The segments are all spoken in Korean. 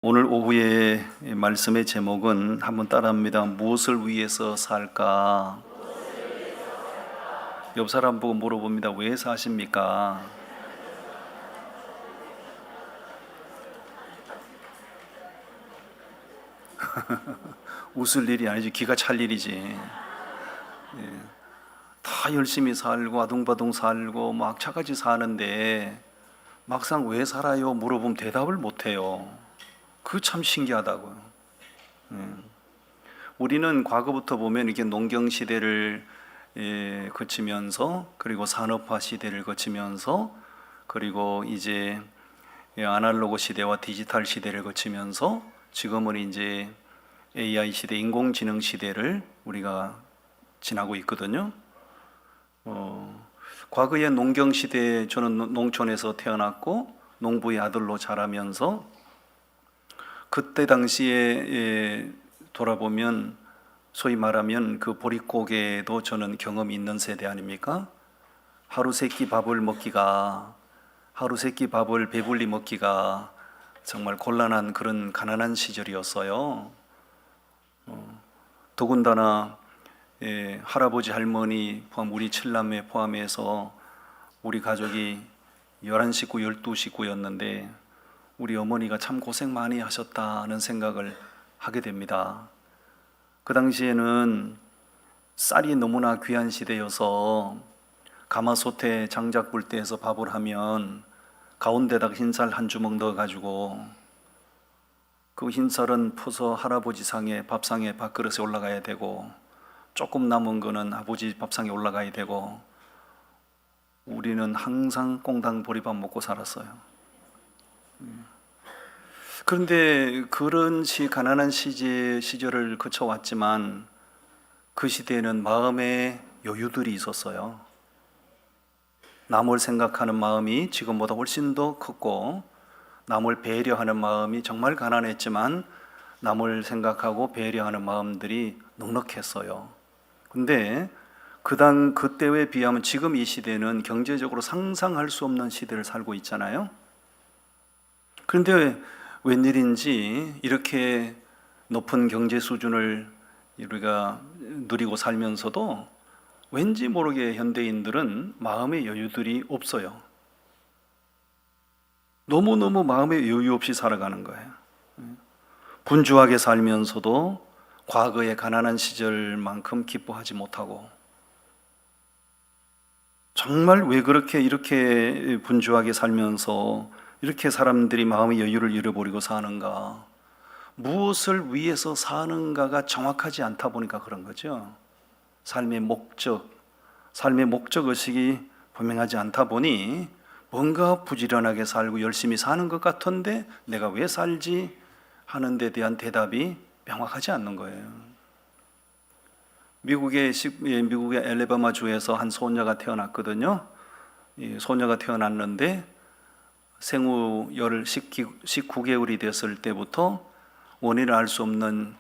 오늘 오후의 말씀의 제목은 한번 따라합니다. 무엇을 위해서 살까? 옆 사람 보고 물어봅니다. 왜 사십니까? 웃을 일이 아니지, 기가 찰 일이지. 다 열심히 살고 아둥바둥 살고 막 차같이 사는데 막상 왜 살아요? 물어보면 대답을 못해요. 그거 참 신기하다고요. 우리는 과거부터 보면 이렇게 농경 시대를 거치면서, 그리고 산업화 시대를 거치면서, 그리고 이제 아날로그 시대와 디지털 시대를 거치면서 지금은 이제 AI 시대, 인공지능 시대를 우리가 지나고 있거든요. 과거의 농경 시대에 저는 농촌에서 태어났고 농부의 아들로 자라면서 그때 당시에 돌아보면 소위 말하면 그 보릿고개도 저는 경험이 있는 세대 아닙니까? 하루 세끼 밥을 배불리 먹기가 정말 곤란한 그런 가난한 시절이었어요. 더군다나 할아버지 할머니 포함 우리 7남매 포함해서 우리 가족이 11식구 12식구였는데 우리 어머니가 참 고생 많이 하셨다는 생각을 하게 됩니다. 그 당시에는 쌀이 너무나 귀한 시대여서 가마솥에 장작 불 때에서 밥을 하면 가운데다가 흰쌀 한 주먹 넣어가지고 그 흰쌀은 퍼서 할아버지 상에 밥상에 밥그릇에 올라가야 되고 조금 남은 거는 아버지 밥상에 올라가야 되고 우리는 항상 꽁당 보리밥 먹고 살았어요. 그런데 그런 가난한 시절을 거쳐왔지만 그 시대에는 마음의 여유들이 있었어요. 남을 생각하는 마음이 지금보다 훨씬 더 컸고 남을 배려하는 마음이 정말 가난했지만 남을 생각하고 배려하는 마음들이 넉넉했어요. 근데 그때에 비하면 지금 이 시대는 경제적으로 상상할 수 없는 시대를 살고 있잖아요. 그런데 웬일인지 이렇게 높은 경제 수준을 우리가 누리고 살면서도 왠지 모르게 현대인들은 마음의 여유들이 없어요. 너무너무 마음의 여유 없이 살아가는 거예요. 분주하게 살면서도 과거의 가난한 시절만큼 기뻐하지 못하고 정말 왜 그렇게 이렇게 분주하게 살면서 이렇게 사람들이 마음의 여유를 잃어버리고 사는가? 무엇을 위해서 사는가가 정확하지 않다 보니까 그런 거죠. 삶의 목적의식이 분명하지 않다 보니 뭔가 부지런하게 살고 열심히 사는 것 같은데 내가 왜 살지 하는 데 대한 대답이 명확하지 않는 거예요. 미국의 엘레바마 주에서 한 소녀가 태어났거든요. 이 소녀가 태어났는데 생후 19개월이 됐을 때부터 원인을 알 수 없는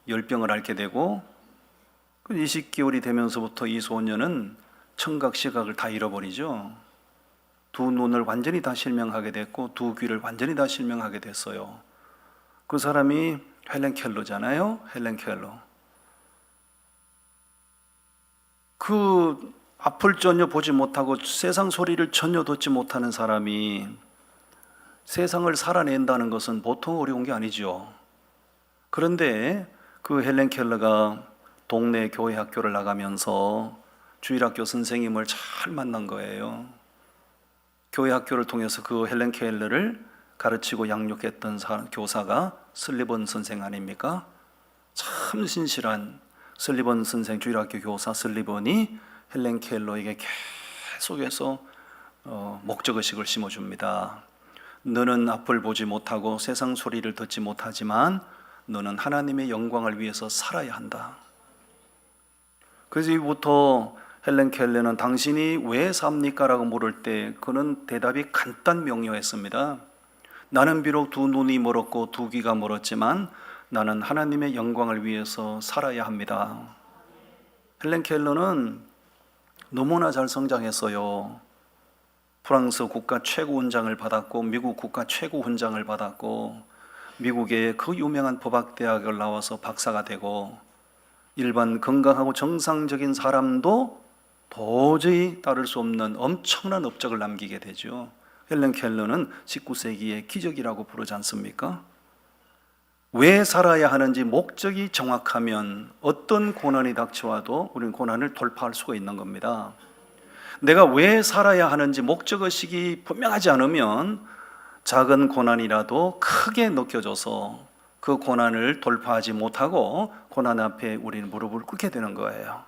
열병을 앓게 되고 20개월이 되면서부터 이 소녀는 청각, 시각을 다 잃어버리죠. 두 눈을 완전히 다 실명하게 됐고 두 귀를 완전히 다 실명하게 됐어요. 그 사람이 헬렌 켈러잖아요. 헬렌 켈러. 그 앞을 전혀 보지 못하고 세상 소리를 전혀 듣지 못하는 사람이 세상을 살아낸다는 것은 보통 어려운 게 아니죠. 그런데 그 헬렌 켈러가 동네 교회 학교를 나가면서 주일학교 선생님을 잘 만난 거예요. 교회 학교를 통해서 그 헬렌 켈러를 가르치고 양육했던 교사가 슬리번 선생 아닙니까? 참 신실한 슬리번 선생, 주일학교 교사 슬리번이 헬렌 켈러에게 계속해서 목적의식을 심어줍니다. 너는 앞을 보지 못하고 세상 소리를 듣지 못하지만 너는 하나님의 영광을 위해서 살아야 한다. 그래서 이부터 헬렌 켈러는 당신이 왜 삽니까? 라고 물을 때 그는 대답이 간단 명료했습니다. 나는 비록 두 눈이 멀었고 두 귀가 멀었지만 나는 하나님의 영광을 위해서 살아야 합니다. 헬렌 켈러는 너무나 잘 성장했어요. 프랑스 국가 최고 훈장을 받았고 미국 국가 최고 훈장을 받았고 미국의 그 유명한 법학대학을 나와서 박사가 되고 일반 건강하고 정상적인 사람도 도저히 따를 수 없는 엄청난 업적을 남기게 되죠. 헬렌 켈러는 19세기의 기적이라고 부르지 않습니까? 왜 살아야 하는지 목적이 정확하면 어떤 고난이 닥쳐와도 우리는 고난을 돌파할 수가 있는 겁니다. 내가 왜 살아야 하는지 목적의식이 분명하지 않으면 작은 고난이라도 크게 느껴져서 그 고난을 돌파하지 못하고 고난 앞에 우리는 무릎을 꿇게 되는 거예요.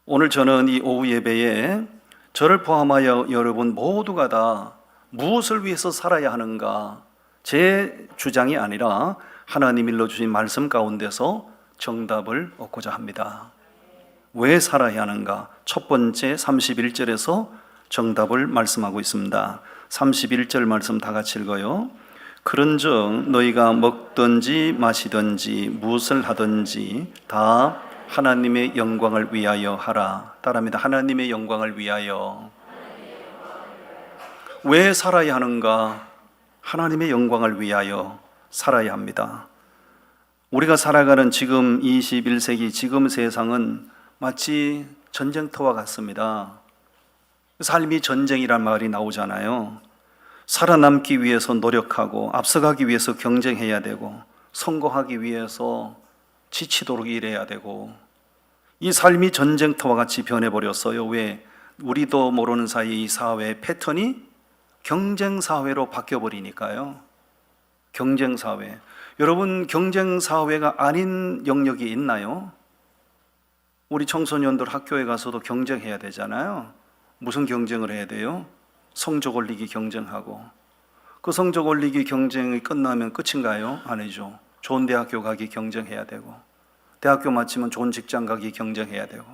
오늘 저는 이 오후 예배에 저를 포함하여 여러분 모두가 다 무엇을 위해서 살아야 하는가, 제 주장이 아니라 하나님 일러주신 말씀 가운데서 정답을 얻고자 합니다. 왜 살아야 하는가? 첫 번째 31절에서 정답을 말씀하고 있습니다. 31절 말씀 다 같이 읽어요. 그런즉 너희가 먹든지 마시든지 무엇을 하든지 다 하나님의 영광을 위하여 하라. 따라합니다. 하나님의 영광을 위하여. 왜 살아야 하는가? 하나님의 영광을 위하여 살아야 합니다. 우리가 살아가는 지금 21세기 지금 세상은 마치 전쟁터와 같습니다. 삶이 전쟁이란 말이 나오잖아요. 살아남기 위해서 노력하고 앞서가기 위해서 경쟁해야 되고 성공하기 위해서 지치도록 일해야 되고 이 삶이 전쟁터와 같이 변해버렸어요. 왜? 우리도 모르는 사이에 이 사회의 패턴이 경쟁사회로 바뀌어버리니까요. 경쟁사회. 여러분, 경쟁사회가 아닌 영역이 있나요? 우리 청소년들 학교에 가서도 경쟁해야 되잖아요. 무슨 경쟁을 해야 돼요? 성적 올리기 경쟁하고. 그 성적 올리기 경쟁이 끝나면 끝인가요? 아니죠. 좋은 대학교 가기 경쟁해야 되고, 대학교 마치면 좋은 직장 가기 경쟁해야 되고,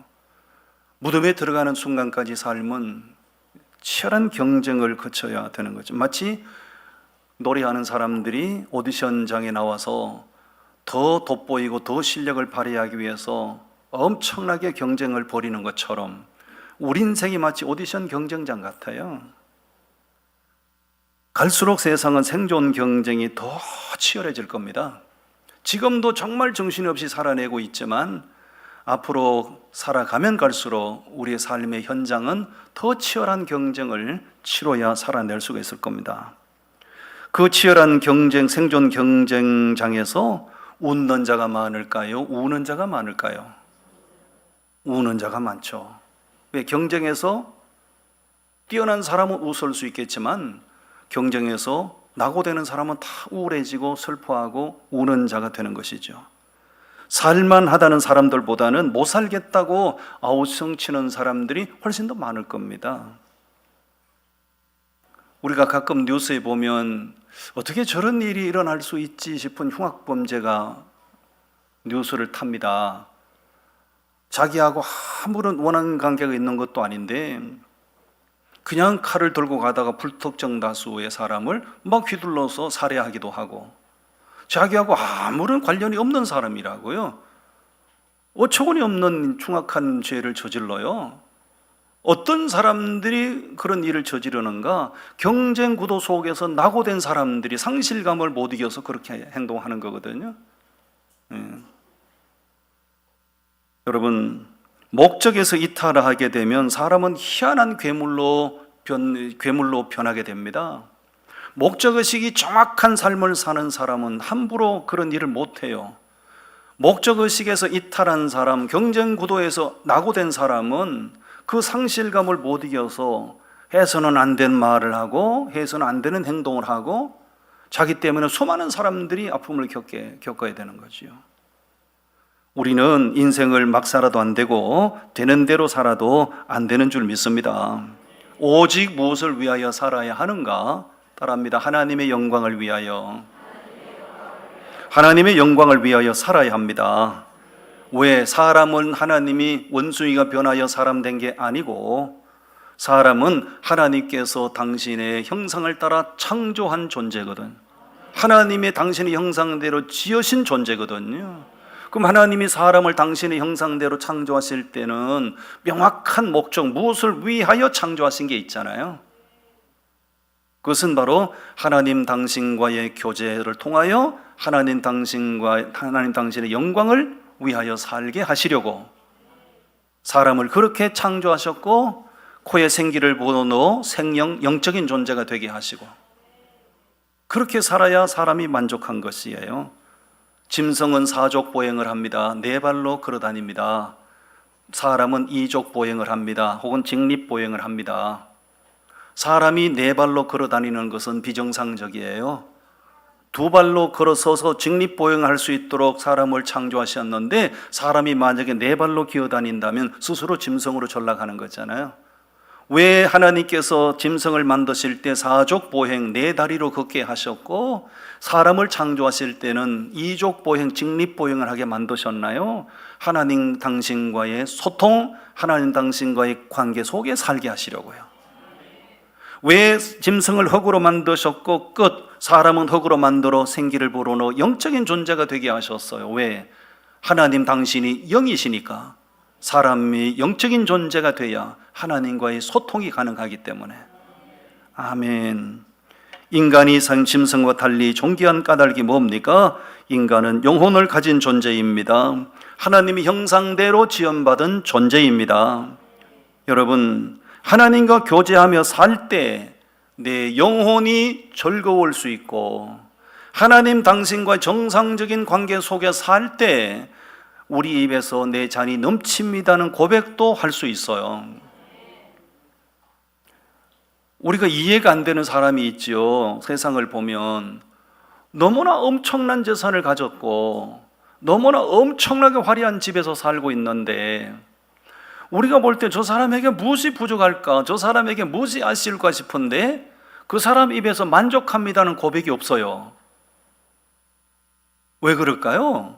무덤에 들어가는 순간까지 삶은 치열한 경쟁을 거쳐야 되는 거죠. 마치 노래하는 사람들이 오디션장에 나와서 더 돋보이고 더 실력을 발휘하기 위해서 엄청나게 경쟁을 벌이는 것처럼 우리 인생이 마치 오디션 경쟁장 같아요. 갈수록 세상은 생존 경쟁이 더 치열해질 겁니다. 지금도 정말 정신없이 살아내고 있지만 앞으로 살아가면 갈수록 우리의 삶의 현장은 더 치열한 경쟁을 치러야 살아낼 수가 있을 겁니다. 그 치열한 경쟁, 생존 경쟁장에서 웃는 자가 많을까요? 우는 자가 많을까요? 우는 자가 많죠. 왜? 경쟁에서 뛰어난 사람은 웃을 수 있겠지만 경쟁에서 낙오되는 사람은 다 우울해지고 슬퍼하고 우는 자가 되는 것이죠. 살만하다는 사람들보다는 못 살겠다고 아우성치는 사람들이 훨씬 더 많을 겁니다. 우리가 가끔 뉴스에 보면 어떻게 저런 일이 일어날 수 있지 싶은 흉악범죄가 뉴스를 탑니다. 자기하고 아무런 원한 관계가 있는 것도 아닌데 그냥 칼을 들고 가다가 불특정 다수의 사람을 막 휘둘러서 살해하기도 하고, 자기하고 아무런 관련이 없는 사람이라고요. 어처구니 없는 흉악한 죄를 저질러요. 어떤 사람들이 그런 일을 저지르는가? 경쟁 구도 속에서 낙오된 사람들이 상실감을 못 이겨서 그렇게 행동하는 거거든요. 여러분, 목적에서 이탈하게 되면 사람은 희한한 괴물로 변하게 됩니다. 목적의식이 정확한 삶을 사는 사람은 함부로 그런 일을 못해요. 목적의식에서 이탈한 사람, 경쟁 구도에서 낙오된 사람은 그 상실감을 못 이겨서 해서는 안 된 말을 하고 해서는 안 되는 행동을 하고 자기 때문에 수많은 사람들이 아픔을 겪어야 되는 거지요. 우리는 인생을 막 살아도 안 되고 되는 대로 살아도 안 되는 줄 믿습니다. 오직 무엇을 위하여 살아야 하는가? 따라합니다. 하나님의 영광을 위하여. 하나님의 영광을 위하여 살아야 합니다. 왜? 사람은 하나님이 원숭이가 변하여 사람 된 게 아니고 사람은 하나님께서 당신의 형상을 따라 창조한 존재거든. 하나님의 당신의 형상대로 지으신 존재거든요. 그럼 하나님이 사람을 당신의 형상대로 창조하실 때는 명확한 목적, 무엇을 위하여 창조하신 게 있잖아요. 그것은 바로 하나님 당신과의 교제를 통하여 하나님 당신의 영광을 위하여 살게 하시려고 사람을 그렇게 창조하셨고, 코에 생기를 불어넣어 영적인 존재가 되게 하시고, 그렇게 살아야 사람이 만족한 것이에요. 짐승은 사족 보행을 합니다. 네 발로 걸어 다닙니다. 사람은 이족 보행을 합니다. 혹은 직립 보행을 합니다. 사람이 네 발로 걸어 다니는 것은 비정상적이에요. 두 발로 걸어서서 직립 보행을 할 수 있도록 사람을 창조하셨는데, 사람이 만약에 네 발로 기어 다닌다면 스스로 짐승으로 전락하는 거잖아요. 왜 하나님께서 짐승을 만드실 때 사족 보행 네 다리로 걷게 하셨고, 사람을 창조하실 때는 이족 보행 직립 보행을 하게 만드셨나요? 하나님 당신과의 소통, 하나님 당신과의 관계 속에 살게 하시려고요. 왜 짐승을 흙으로 만드셨고 사람은 흙으로 만들어 생기를 불어넣어 영적인 존재가 되게 하셨어요. 왜? 하나님 당신이 영이시니까 사람이 영적인 존재가 돼야 하나님과의 소통이 가능하기 때문에. 아멘. 인간이 짐승과 달리 존귀한 까닭이 뭡니까? 인간은 영혼을 가진 존재입니다. 하나님의 형상대로 지음받은 존재입니다. 여러분, 하나님과 교제하며 살 때 내 영혼이 즐거울 수 있고, 하나님 당신과 정상적인 관계 속에 살 때 우리 입에서 내 잔이 넘칩니다는 고백도 할 수 있어요. 우리가 이해가 안 되는 사람이 있지요. 세상을 보면 너무나 엄청난 재산을 가졌고 너무나 엄청나게 화려한 집에서 살고 있는데, 우리가 볼 때 저 사람에게 무엇이 부족할까, 저 사람에게 무엇이 아쉬울까 싶은데 그 사람 입에서 만족합니다는 고백이 없어요. 왜 그럴까요?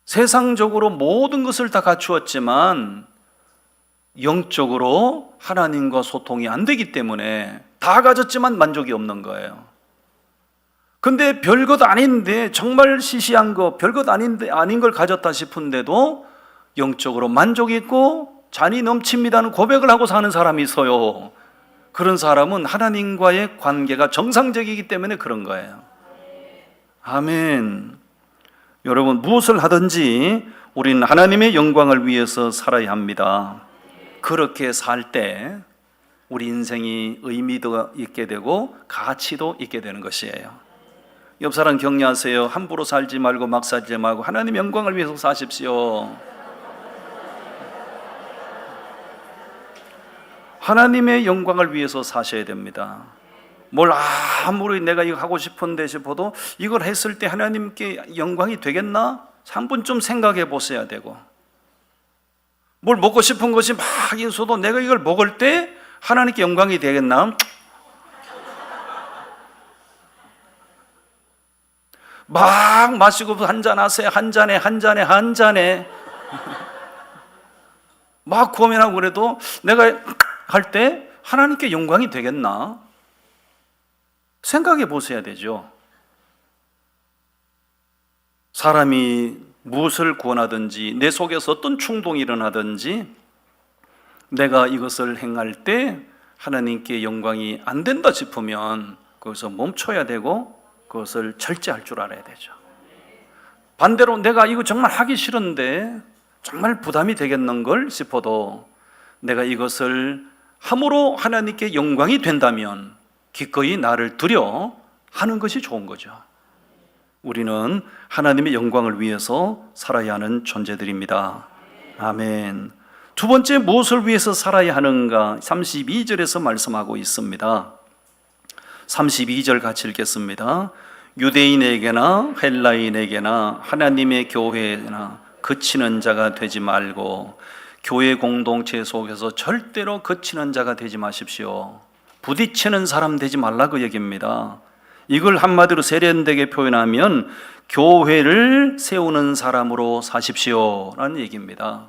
세상적으로 모든 것을 다 갖추었지만 영적으로 하나님과 소통이 안 되기 때문에 다 가졌지만 만족이 없는 거예요. 근데 별것 아닌데, 정말 시시한 거, 별것 아닌 걸 가졌다 싶은데도 영적으로 만족이 있고 잔이 넘칩니다는 고백을 하고 사는 사람이 있어요. 그런 사람은 하나님과의 관계가 정상적이기 때문에 그런 거예요. 아멘. 여러분, 무엇을 하든지 우리는 하나님의 영광을 위해서 살아야 합니다. 그렇게 살 때 우리 인생이 의미도 있게 되고 가치도 있게 되는 것이에요. 옆 사람 격려하세요. 함부로 살지 말고 막 살지 말고 하나님의 영광을 위해서 사십시오. 하나님의 영광을 위해서 사셔야 됩니다. 뭘 아무리 내가 이거 하고 싶은데 싶어도 이걸 했을 때 하나님께 영광이 되겠나? 한 번쯤 생각해 보셔야 되고, 뭘 먹고 싶은 것이 막 있어도 내가 이걸 먹을 때 하나님께 영광이 되겠나? 막 마시고 한잔 하세요. 한 잔에 막 고민하고 그래도 내가 할 때 하나님께 영광이 되겠나? 생각해 보셔야 되죠. 사람이 무엇을 구원하든지 내 속에서 어떤 충동이 일어나든지 내가 이것을 행할 때 하나님께 영광이 안 된다 싶으면 거기서 멈춰야 되고 그것을 절제할 줄 알아야 되죠. 반대로 내가 이거 정말 하기 싫은데 정말 부담이 되겠는 걸 싶어도 내가 이것을 함으로 하나님께 영광이 된다면 기꺼이 나를 들여 하는 것이 좋은 거죠. 우리는 하나님의 영광을 위해서 살아야 하는 존재들입니다. 아멘. 두 번째, 무엇을 위해서 살아야 하는가? 32절에서 말씀하고 있습니다. 32절 같이 읽겠습니다. 유대인에게나 헬라인에게나 하나님의 교회나 그치는 자가 되지 말고 교회 공동체 속에서 절대로 그치는 자가 되지 마십시오. 부딪히는 사람 되지 말라 그 얘기입니다. 이걸 한마디로 세련되게 표현하면 교회를 세우는 사람으로 사십시오 라는 얘기입니다.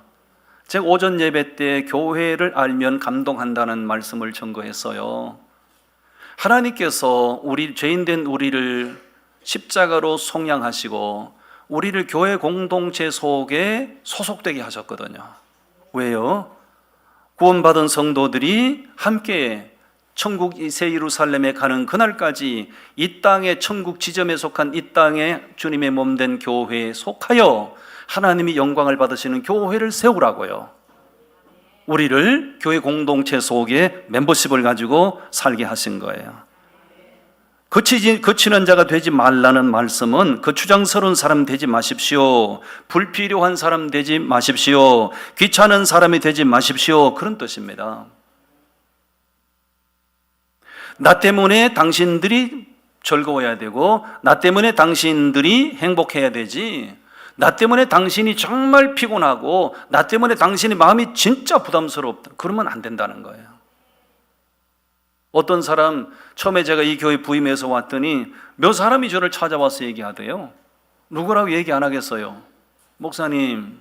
제가 오전 예배 때 교회를 알면 감동한다는 말씀을 전거했어요. 하나님께서 죄인된 우리를 십자가로 속량하시고 우리를 교회 공동체 속에 소속되게 하셨거든요. 왜요? 구원받은 성도들이 함께 천국 새 예루살렘에 가는 그날까지 이 땅의 천국 지점에 속한 이 땅의 주님의 몸된 교회에 속하여 하나님이 영광을 받으시는 교회를 세우라고요. 우리를 교회 공동체 속에 멤버십을 가지고 살게 하신 거예요. 그치는 자가 되지 말라는 말씀은 거추장스러운 사람 되지 마십시오. 불필요한 사람 되지 마십시오. 귀찮은 사람이 되지 마십시오. 그런 뜻입니다. 나 때문에 당신들이 즐거워야 되고 나 때문에 당신들이 행복해야 되지, 나 때문에 당신이 정말 피곤하고 나 때문에 당신의 마음이 진짜 부담스럽다, 그러면 안 된다는 거예요. 어떤 사람, 처음에 제가 이 교회 부임해서 왔더니 몇 사람이 저를 찾아와서 얘기하대요. 누구라고 얘기 안 하겠어요. 목사님,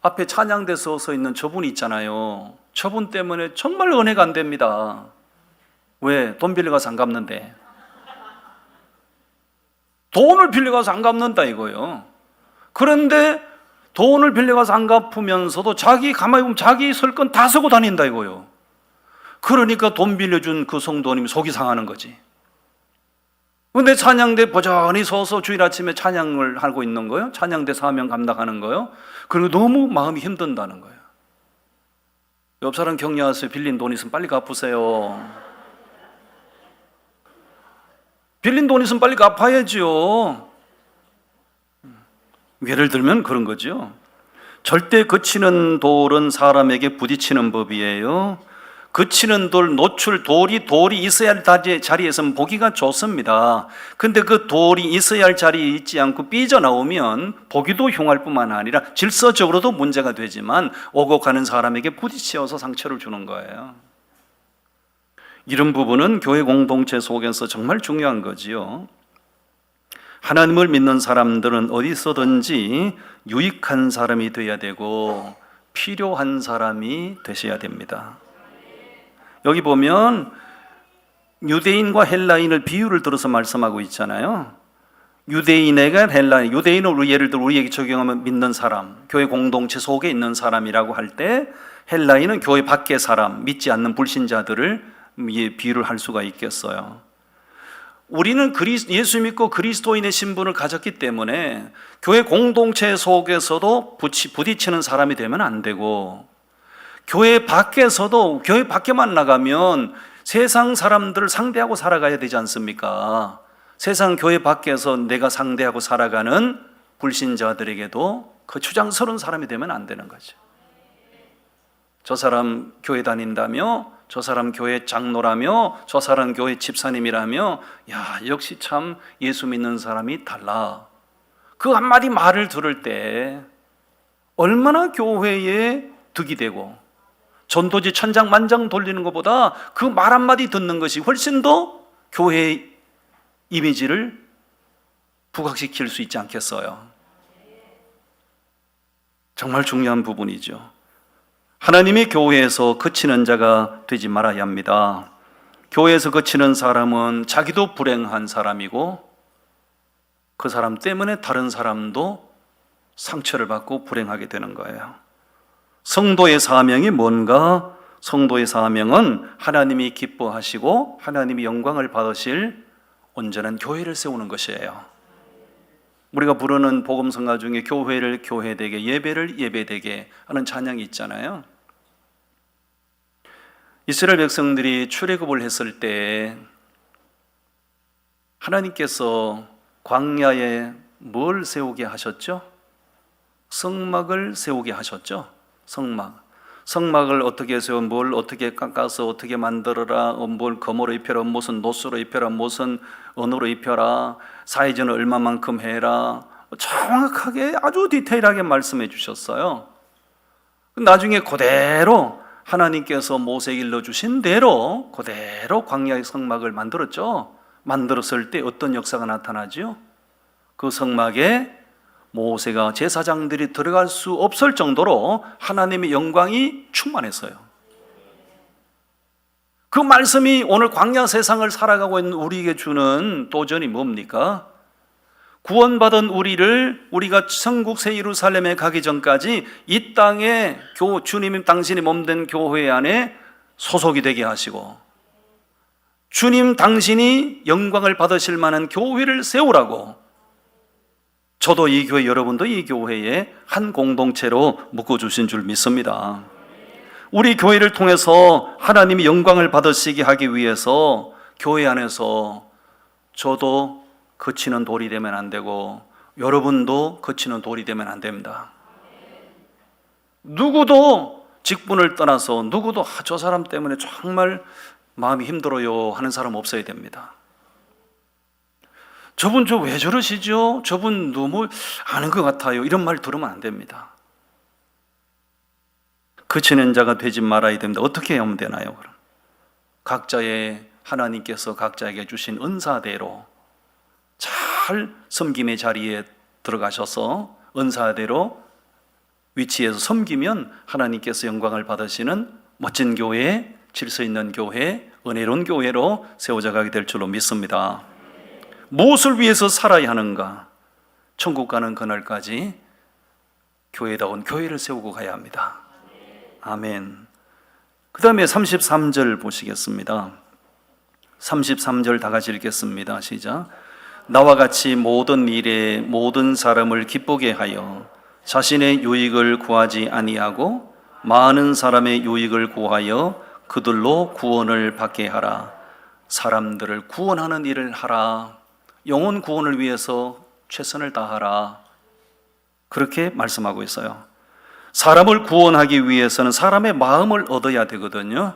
앞에 찬양대 서 있는 저분 있잖아요. 저분 때문에 정말 은혜가 안 됩니다. 왜? 돈 빌려가서 안 갚는데. 돈을 빌려가서 안 갚는다 이거예요. 그런데 돈을 빌려가서 안 갚으면서도 자기 가만히 보면 자기 설 건 다 쓰고 다닌다 이거예요. 그러니까 돈 빌려준 그 성도님이 속이 상하는 거지. 근데 찬양대 버전히 서서 주일 아침에 찬양을 하고 있는 거예요. 찬양대 사명 감당하는 거예요. 그리고 너무 마음이 힘든다는 거예요. 옆 사람 격려하세요. 빌린 돈 있으면 빨리 갚으세요. 빌린 돈 있으면 빨리 갚아야지요. 예를 들면 그런 거죠. 절대 그치는 돌은 사람에게 부딪히는 법이에요. 그치는 돌, 노출, 돌이 있어야 할 자리에서는 보기가 좋습니다. 근데 그 돌이 있어야 할 자리에 있지 않고 삐져나오면 보기도 흉할 뿐만 아니라 질서적으로도 문제가 되지만 오고 가는 사람에게 부딪혀서 상처를 주는 거예요. 이런 부분은 교회 공동체 속에서 정말 중요한 거지요. 하나님을 믿는 사람들은 어디서든지 유익한 사람이 되어야 되고 필요한 사람이 되셔야 됩니다. 여기 보면 유대인과 헬라인을 비유를 들어서 말씀하고 있잖아요. 유대인에게 헬라인, 유대인을 예를 들어 우리에게 적용하면 믿는 사람, 교회 공동체 속에 있는 사람이라고 할 때, 헬라인은 교회 밖의 사람, 믿지 않는 불신자들을 비유를 할 수가 있겠어요. 우리는 예수 믿고 그리스도인의 신분을 가졌기 때문에 교회 공동체 속에서도 부딪히는 사람이 되면 안 되고, 교회 밖에서도, 교회 밖에만 나가면 세상 사람들을 상대하고 살아가야 되지 않습니까? 세상 교회 밖에서 내가 상대하고 살아가는 불신자들에게도 그 주장스러운 사람이 되면 안 되는 거죠. 저 사람 교회 다닌다며, 저 사람 교회 장로라며, 저 사람 교회 집사님이라며, 야, 역시 참 예수 믿는 사람이 달라. 그 한마디 말을 들을 때 얼마나 교회에 득이 되고, 전도지 천장만장 돌리는 것보다 그 말 한마디 듣는 것이 훨씬 더 교회의 이미지를 부각시킬 수 있지 않겠어요? 정말 중요한 부분이죠. 하나님의 교회에서 그치는 자가 되지 말아야 합니다. 교회에서 그치는 사람은 자기도 불행한 사람이고 그 사람 때문에 다른 사람도 상처를 받고 불행하게 되는 거예요. 성도의 사명이 뭔가? 성도의 사명은 하나님이 기뻐하시고 하나님이 영광을 받으실 온전한 교회를 세우는 것이에요. 우리가 부르는 복음성가 중에 교회를 교회되게, 예배를 예배되게 하는 찬양이 있잖아요. 이스라엘 백성들이 출애굽을 했을 때 하나님께서 광야에 뭘 세우게 하셨죠? 성막을 세우게 하셨죠. 성막을 어떻게 세워, 뭘 어떻게 깎아서 어떻게 만들어라, 뭘 검으로 입혀라, 무슨 노스로 입혀라, 무슨 은으로 입혀라, 사이즈는 얼마만큼 해라, 정확하게 아주 디테일하게 말씀해 주셨어요. 나중에 그대로 하나님께서 모세에게 일러주신 대로 그대로 광야의 성막을 만들었죠. 만들었을 때 어떤 역사가 나타나죠? 그 성막에 모세가 제사장들이 들어갈 수 없을 정도로 하나님의 영광이 충만했어요. 그 말씀이 오늘 광야 세상을 살아가고 있는 우리에게 주는 도전이 뭡니까? 구원받은 우리가 천국 새 예루살렘에 가기 전까지 이 땅에 주님이 당신이 몸된 교회 안에 소속이 되게 하시고 주님 당신이 영광을 받으실 만한 교회를 세우라고 저도 이 교회, 여러분도 이 교회에 한 공동체로 묶어주신 줄 믿습니다. 우리 교회를 통해서 하나님이 영광을 받으시게 하기 위해서 교회 안에서 저도 거치는 돌이 되면 안 되고 여러분도 거치는 돌이 되면 안 됩니다. 누구도 직분을 떠나서 누구도 저 사람 때문에 정말 마음이 힘들어요 하는 사람 없어야 됩니다. 저분 저 왜 저러시죠? 저분 너무 아는 것 같아요. 이런 말 들으면 안 됩니다. 그치는 자가 되지 말아야 됩니다. 어떻게 하면 되나요? 그럼 각자의 하나님께서 각자에게 주신 은사대로 잘 섬김의 자리에 들어가셔서 은사대로 위치에서 섬기면 하나님께서 영광을 받으시는 멋진 교회, 질서 있는 교회, 은혜로운 교회로 세워져 가게 될 줄로 믿습니다. 무엇을 위해서 살아야 하는가? 천국 가는 그날까지 교회다운 교회를 세우고 가야 합니다. 아멘. 그 다음에 33절 보시겠습니다. 33절 다 같이 읽겠습니다. 시작. 나와 같이 모든 일에 모든 사람을 기쁘게 하여 자신의 유익을 구하지 아니하고 많은 사람의 유익을 구하여 그들로 구원을 받게 하라. 사람들을 구원하는 일을 하라. 영혼 구원을 위해서 최선을 다하라. 그렇게 말씀하고 있어요. 사람을 구원하기 위해서는 사람의 마음을 얻어야 되거든요.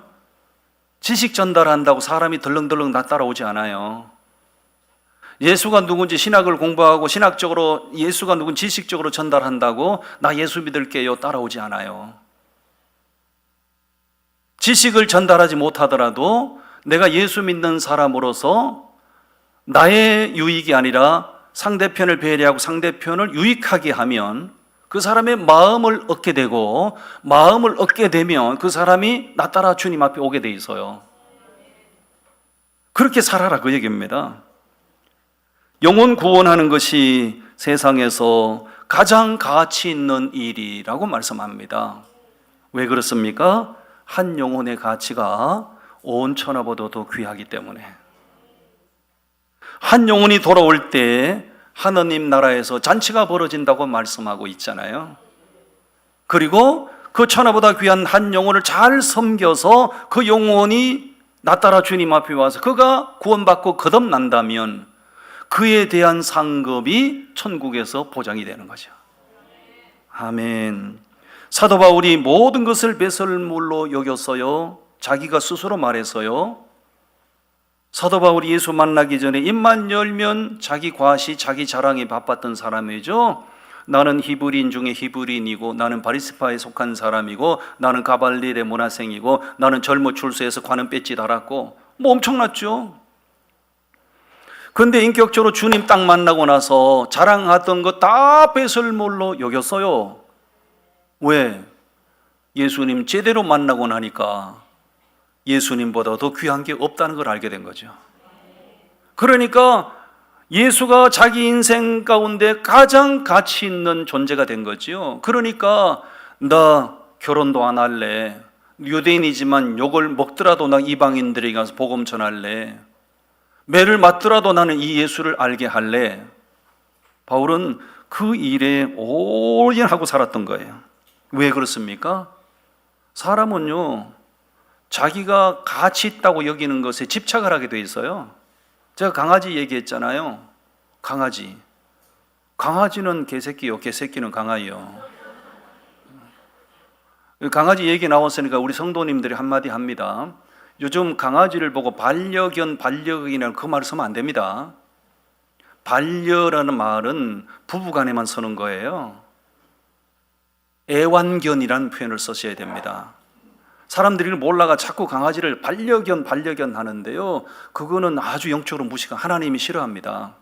지식 전달한다고 사람이 덜렁덜렁 나 따라오지 않아요. 예수가 누군지 신학을 공부하고 신학적으로 예수가 누군지 지식적으로 전달한다고 나 예수 믿을게요 따라오지 않아요. 지식을 전달하지 못하더라도 내가 예수 믿는 사람으로서 나의 유익이 아니라 상대편을 배려하고 상대편을 유익하게 하면 그 사람의 마음을 얻게 되고 마음을 얻게 되면 그 사람이 나 따라 주님 앞에 오게 돼 있어요. 그렇게 살아라 그 얘기입니다. 영혼 구원하는 것이 세상에서 가장 가치 있는 일이라고 말씀합니다. 왜 그렇습니까? 한 영혼의 가치가 온 천하보다 더 귀하기 때문에. 한 영혼이 돌아올 때 하느님 나라에서 잔치가 벌어진다고 말씀하고 있잖아요. 그리고 그 천하보다 귀한 한 영혼을 잘 섬겨서 그 영혼이 나 따라 주님 앞에 와서 그가 구원받고 거듭난다면 그에 대한 상급이 천국에서 보장이 되는 거죠. 아멘. 사도 바울이 모든 것을 배설물로 여겼어요. 자기가 스스로 말했어요. 사도 바울이 예수 만나기 전에 입만 열면 자기 과시, 자기 자랑에 바빴던 사람이죠. 나는 히브리인 중에 히브리인이고 나는 바리스파에 속한 사람이고 나는 가발릴의 문화생이고 나는 젊어 출세해서 관은 배지 달았고 뭐 엄청났죠. 그런데 인격적으로 주님 딱 만나고 나서 자랑하던 거 다 배설물로 여겼어요. 왜? 예수님 제대로 만나고 나니까 예수님보다 더 귀한 게 없다는 걸 알게 된 거죠. 그러니까 예수가 자기 인생 가운데 가장 가치 있는 존재가 된 거죠. 그러니까 나 결혼도 안 할래. 유대인이지만 욕을 먹더라도 나 이방인들에게 가서 복음 전할래. 매를 맞더라도 나는 이 예수를 알게 할래. 바울은 그 일에 올인하고 살았던 거예요. 왜 그렇습니까? 사람은요 자기가 가치 있다고 여기는 것에 집착을 하게 돼 있어요. 제가 강아지 얘기했잖아요. 강아지는 개새끼요, 개새끼는 강아지요. 강아지 얘기 나왔으니까 우리 성도님들이 한마디 합니다. 요즘 강아지를 보고 반려견, 반려견이라는 그 말을 쓰면 안 됩니다. 반려라는 말은 부부간에만 쓰는 거예요. 애완견이라는 표현을 쓰셔야 됩니다. 사람들이 몰라가 자꾸 강아지를 반려견 하는데요. 그거는 아주 영적으로 무시가 하나님이 싫어합니다.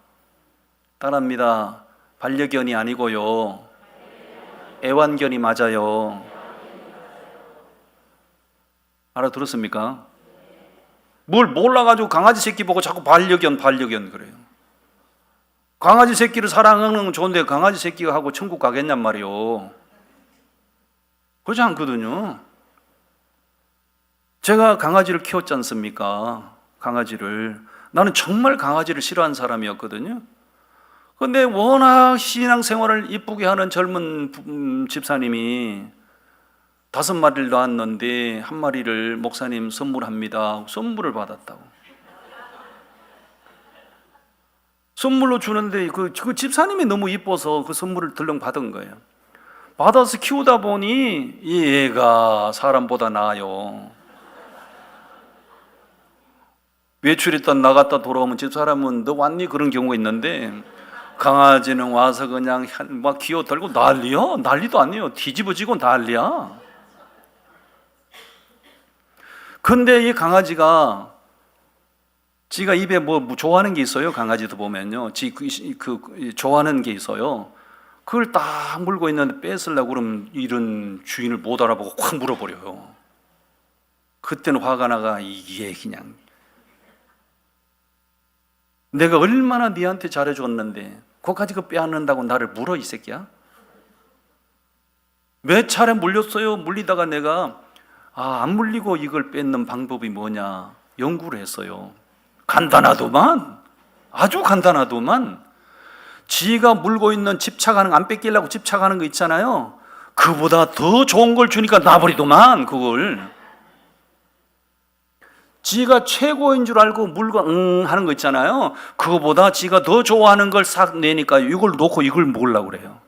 따라합니다. 반려견이 아니고요. 애완견이 맞아요. 알아들었습니까? 뭘 몰라가지고 강아지 새끼 보고 자꾸 반려견 그래요. 강아지 새끼를 사랑하는 건 좋은데 강아지 새끼가 하고 천국 가겠냔 말이요. 그렇지 않거든요. 제가 강아지를 키웠지 않습니까? 강아지를. 나는 정말 강아지를 싫어하는 사람이었거든요. 근데 워낙 신앙생활을 이쁘게 하는 젊은 집사님이 5마리를 낳았는데 한 마리를 목사님 선물합니다. 선물을 받았다고. 선물로 주는데 그 집사님이 너무 이뻐서 그 선물을 덜렁 받은 거예요. 받아서 키우다 보니 얘가 사람보다 나아요. 외출했다 나갔다 돌아오면 집사람은 너 왔니? 그런 경우가 있는데 강아지는 와서 그냥 막 기어들고 난리야? 난리도 아니에요. 뒤집어지고 난리야. 근데 이 강아지가 지가 입에 뭐 좋아하는 게 있어요. 강아지도 보면요. 좋아하는 게 있어요. 그걸 딱 물고 있는데 뺏으려고 그러면 이런 주인을 못 알아보고 확 물어버려요. 그때는 화가 나가 이게 그냥 내가 얼마나 네한테 잘해줬는데 그까지 그 빼앗는다고 나를 물어 이 새끼야? 몇 차례 물렸어요. 물리다가 내가 안 물리고 이걸 뺏는 방법이 뭐냐 연구를 했어요. 간단하더만, 아주 간단하더만. 지가 물고 있는 집착하는, 안 뺏기려고 집착하는 거 있잖아요. 그보다 더 좋은 걸 주니까 놔버리더만. 그걸 지가 최고인 줄 알고 물고 하는 거 있잖아요. 그거보다 지가 더 좋아하는 걸 싹 내니까 이걸 놓고 이걸 먹으려고 그래요.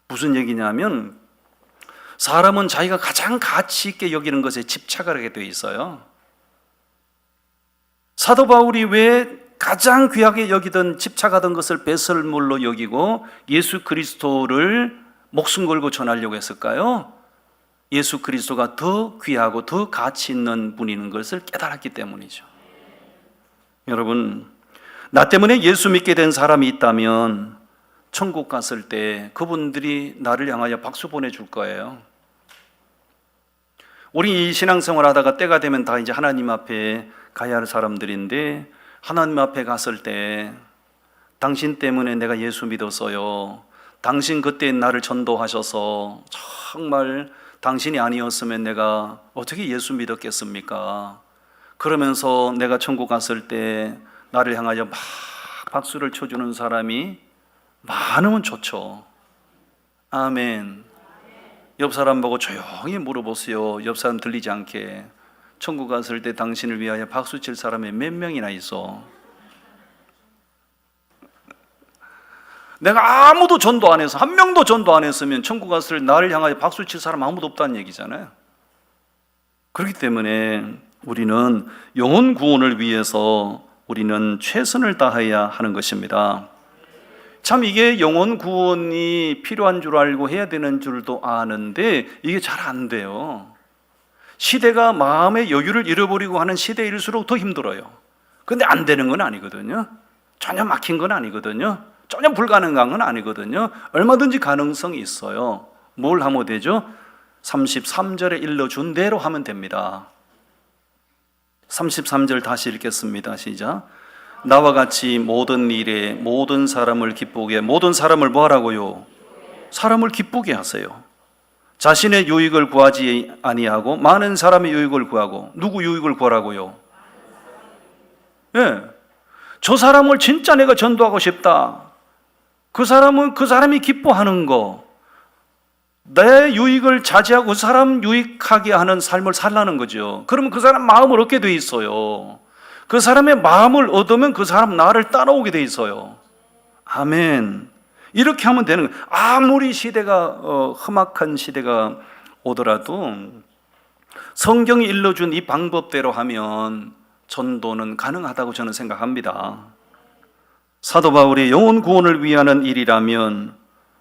무슨 얘기냐면 사람은 자기가 가장 가치 있게 여기는 것에 집착을 하게 돼 있어요. 사도 바울이 왜 가장 귀하게 여기던 집착하던 것을 배설물로 여기고 예수 그리스도를 목숨 걸고 전하려고 했을까요? 예수 그리스도가 더 귀하고 더 가치 있는 분이는 것을 깨달았기 때문이죠. 여러분, 나 때문에 예수 믿게 된 사람이 있다면 천국 갔을 때 그분들이 나를 향하여 박수 보내줄 거예요. 우리 이 신앙생활 하다가 때가 되면 다 이제 하나님 앞에 가야 할 사람들인데 하나님 앞에 갔을 때 당신 때문에 내가 예수 믿었어요. 당신 그때 나를 전도하셔서 정말 당신이 아니었으면 내가 어떻게 예수 믿었겠습니까? 그러면서 내가 천국 갔을 때 나를 향하여 막 박수를 쳐주는 사람이 많으면 좋죠. 아멘. 옆 사람 보고 조용히 물어보세요. 옆 사람 들리지 않게. 천국 갔을 때 당신을 위하여 박수 칠 사람이 몇 명이나 있어? 내가 아무도 전도 안 해서 한 명도 전도 안 했으면 천국 갔을 때 나를 향하여 박수 칠 사람 아무도 없다는 얘기잖아요. 그렇기 때문에 우리는 영혼 구원을 위해서 우리는 최선을 다해야 하는 것입니다. 참 이게 영혼 구원이 필요한 줄 알고 해야 되는 줄도 아는데 이게 잘 안 돼요. 시대가 마음의 여유를 잃어버리고 하는 시대일수록 더 힘들어요. 근데 안 되는 건 아니거든요. 전혀 막힌 건 아니거든요. 전혀 불가능한 건 아니거든요. 얼마든지 가능성이 있어요. 뭘 하면 되죠? 33절에 일러준 대로 하면 됩니다. 33절 다시 읽겠습니다. 시작. 나와 같이 모든 일에 모든 사람을 기쁘게, 모든 사람을 뭐 하라고요? 사람을 기쁘게 하세요. 자신의 유익을 구하지 아니하고 많은 사람의 유익을 구하고. 누구 유익을 구하라고요? 예, 저 사람을 진짜 내가 전도하고 싶다. 그 사람이 기뻐하는 거, 내 유익을 자제하고 그 사람 유익하게 하는 삶을 살라는 거죠. 그러면 그 사람 마음을 얻게 돼 있어요. 그 사람의 마음을 얻으면 그 사람 나를 따라오게 돼 있어요. 아멘. 이렇게 하면 되는 거예요. 아무리 시대가 험악한 시대가 오더라도 성경이 일러준 이 방법대로 하면 전도는 가능하다고 저는 생각합니다. 사도 바울이 영혼 구원을 위하는 일이라면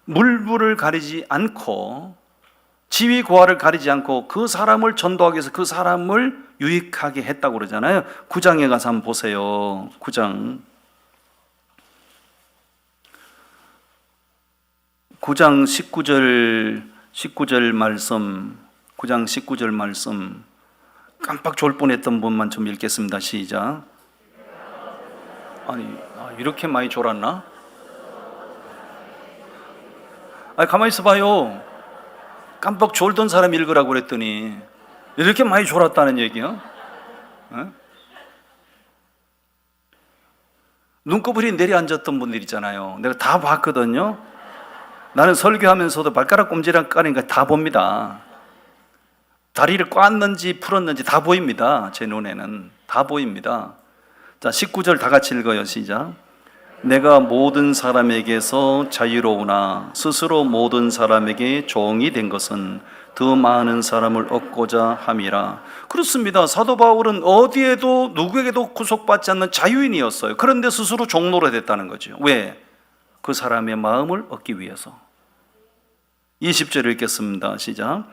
물부를 가리지 않고 지위 고하를 가리지 않고 그 사람을 전도하기 위해서 그 사람을 유익하게 했다고 그러잖아요. 9장에 가서 한번 보세요. 9장 19절 말씀, 9장 19절 말씀 깜빡 졸 뻔했던 분만 좀 읽겠습니다. 시작. 아니, 이렇게 많이 졸았나? 아니, 가만히 있어 봐요. 깜빡 졸던 사람 읽으라고 그랬더니 이렇게 많이 졸았다는 얘기요? 어? 눈꺼풀이 내려앉았던 분들 있잖아요. 내가 다 봤거든요. 나는 설교하면서도 발가락 꼼지락 까니까 다 봅니다. 다리를 꽈는지 풀었는지 다 보입니다. 제 눈에는 다 보입니다. 자, 19절 다 같이 읽어요. 시작. 내가 모든 사람에게서 자유로우나 스스로 모든 사람에게 종이 된 것은 더 많은 사람을 얻고자 함이라. 그렇습니다. 사도 바울은 어디에도 누구에게도 구속받지 않는 자유인이었어요. 그런데 스스로 종로로 됐다는 거죠. 왜? 그 사람의 마음을 얻기 위해서. 20절 읽겠습니다. 시작.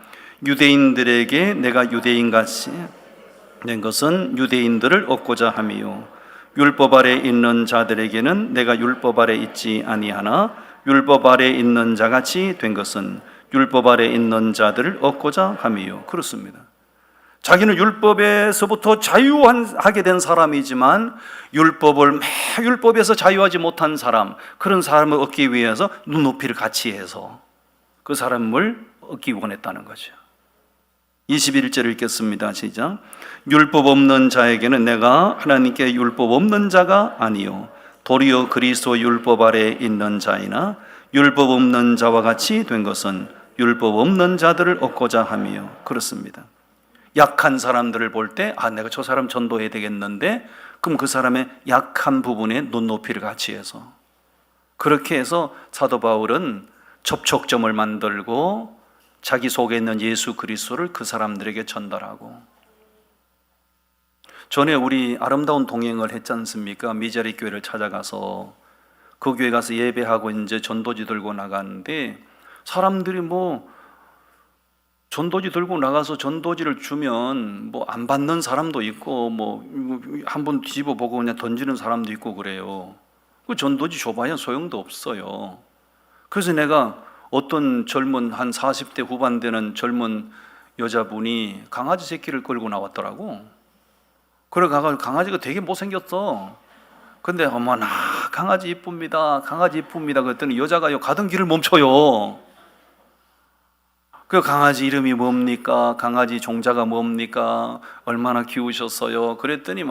유대인들에게 내가 유대인같이 된 것은 유대인들을 얻고자 함이요 율법 아래 있는 자들에게는 내가 율법 아래 있지 아니하나 율법 아래 있는 자같이 된 것은 율법 아래 있는 자들을 얻고자 함이요. 그렇습니다. 자기는 율법에서부터 자유하게 된 사람이지만 율법에서 자유하지 못한 사람, 그런 사람을 얻기 위해서 눈높이를 같이 해서 그 사람을 얻기 원했다는 거죠. 21절 읽겠습니다. 시작. 율법 없는 자에게는 내가 하나님께 율법 없는 자가 아니요 도리어 그리스도 율법 아래 있는 자이나 율법 없는 자와 같이 된 것은 율법 없는 자들을 얻고자 함이요. 그렇습니다. 약한 사람들을 볼 때 내가 저 사람 전도해야 되겠는데, 그럼 그 사람의 약한 부분에 눈높이를 같이 해서, 그렇게 해서 사도 바울은 접촉점을 만들고 자기 속에 있는 예수 그리스도를 그 사람들에게 전달하고. 전에 우리 아름다운 동행을 했지 않습니까? 미자리 교회를 찾아가서 그 교회 가서 예배하고 이제 전도지 들고 나가는데, 사람들이 전도지 들고 나가서 전도지를 주면 안 받는 사람도 있고 한번 뒤집어 보고 그냥 던지는 사람도 있고 그래요. 그 전도지 줘봐야 소용도 없어요. 그래서 내가 어떤 젊은 한 40대 후반 되는 젊은 여자분이 강아지 새끼를 끌고 나왔더라고. 그래 가서 강아지가 되게 못생겼어. 근데 어머나 강아지 이쁩니다. 강아지 이쁩니다. 그랬더니 여자가 가던 길을 멈춰요. 그 강아지 이름이 뭡니까? 강아지 종자가 뭡니까? 얼마나 키우셨어요? 그랬더니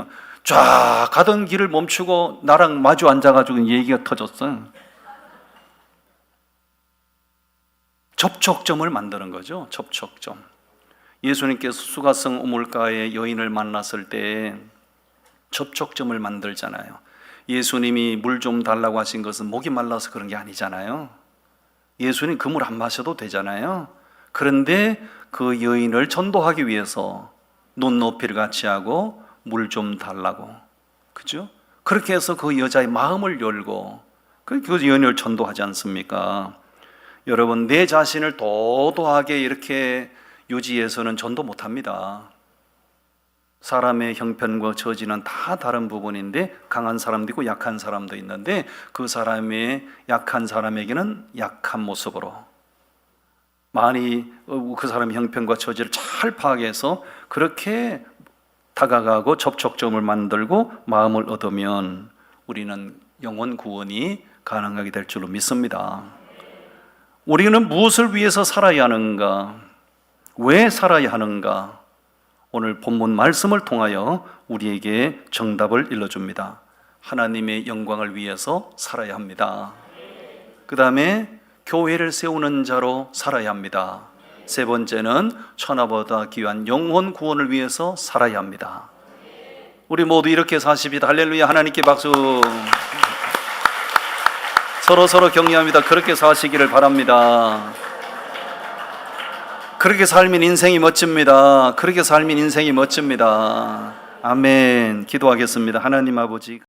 쫙 가던 길을 멈추고 나랑 마주 앉아가지고 얘기가 터졌어. 접촉점을 만드는 거죠. 접촉점. 예수님께서 수가성 우물가에 여인을 만났을 때 접촉점을 만들잖아요. 예수님이 물 좀 달라고 하신 것은 목이 말라서 그런 게 아니잖아요. 예수님 그 물 안 마셔도 되잖아요. 그런데 그 여인을 전도하기 위해서 눈높이를 같이 하고 물 좀 달라고, 그죠? 그렇게 해서 그 여자의 마음을 열고 그 여인을 전도하지 않습니까? 여러분, 내 자신을 도도하게 이렇게 유지해서는 전도 못합니다. 사람의 형편과 처지는 다 다른 부분인데 강한 사람도 있고 약한 사람도 있는데, 그 사람의 약한 사람에게는 약한 모습으로 많이 그 사람의 형편과 처지를 잘 파악해서 그렇게 다가가고 접촉점을 만들고 마음을 얻으면 우리는 영혼 구원이 가능하게 될 줄로 믿습니다. 우리는 무엇을 위해서 살아야 하는가? 왜 살아야 하는가? 오늘 본문 말씀을 통하여 우리에게 정답을 일러줍니다. 하나님의 영광을 위해서 살아야 합니다. 그 다음에 교회를 세우는 자로 살아야 합니다. 세 번째는 천하보다 귀한 영혼 구원을 위해서 살아야 합니다. 우리 모두 이렇게 사십니다. 할렐루야. 하나님께 박수. 서로 격려합니다. 그렇게 사시기를 바랍니다. 그렇게 살면 인생이 멋집니다. 그렇게 살면 인생이 멋집니다. 아멘. 기도하겠습니다. 하나님 아버지,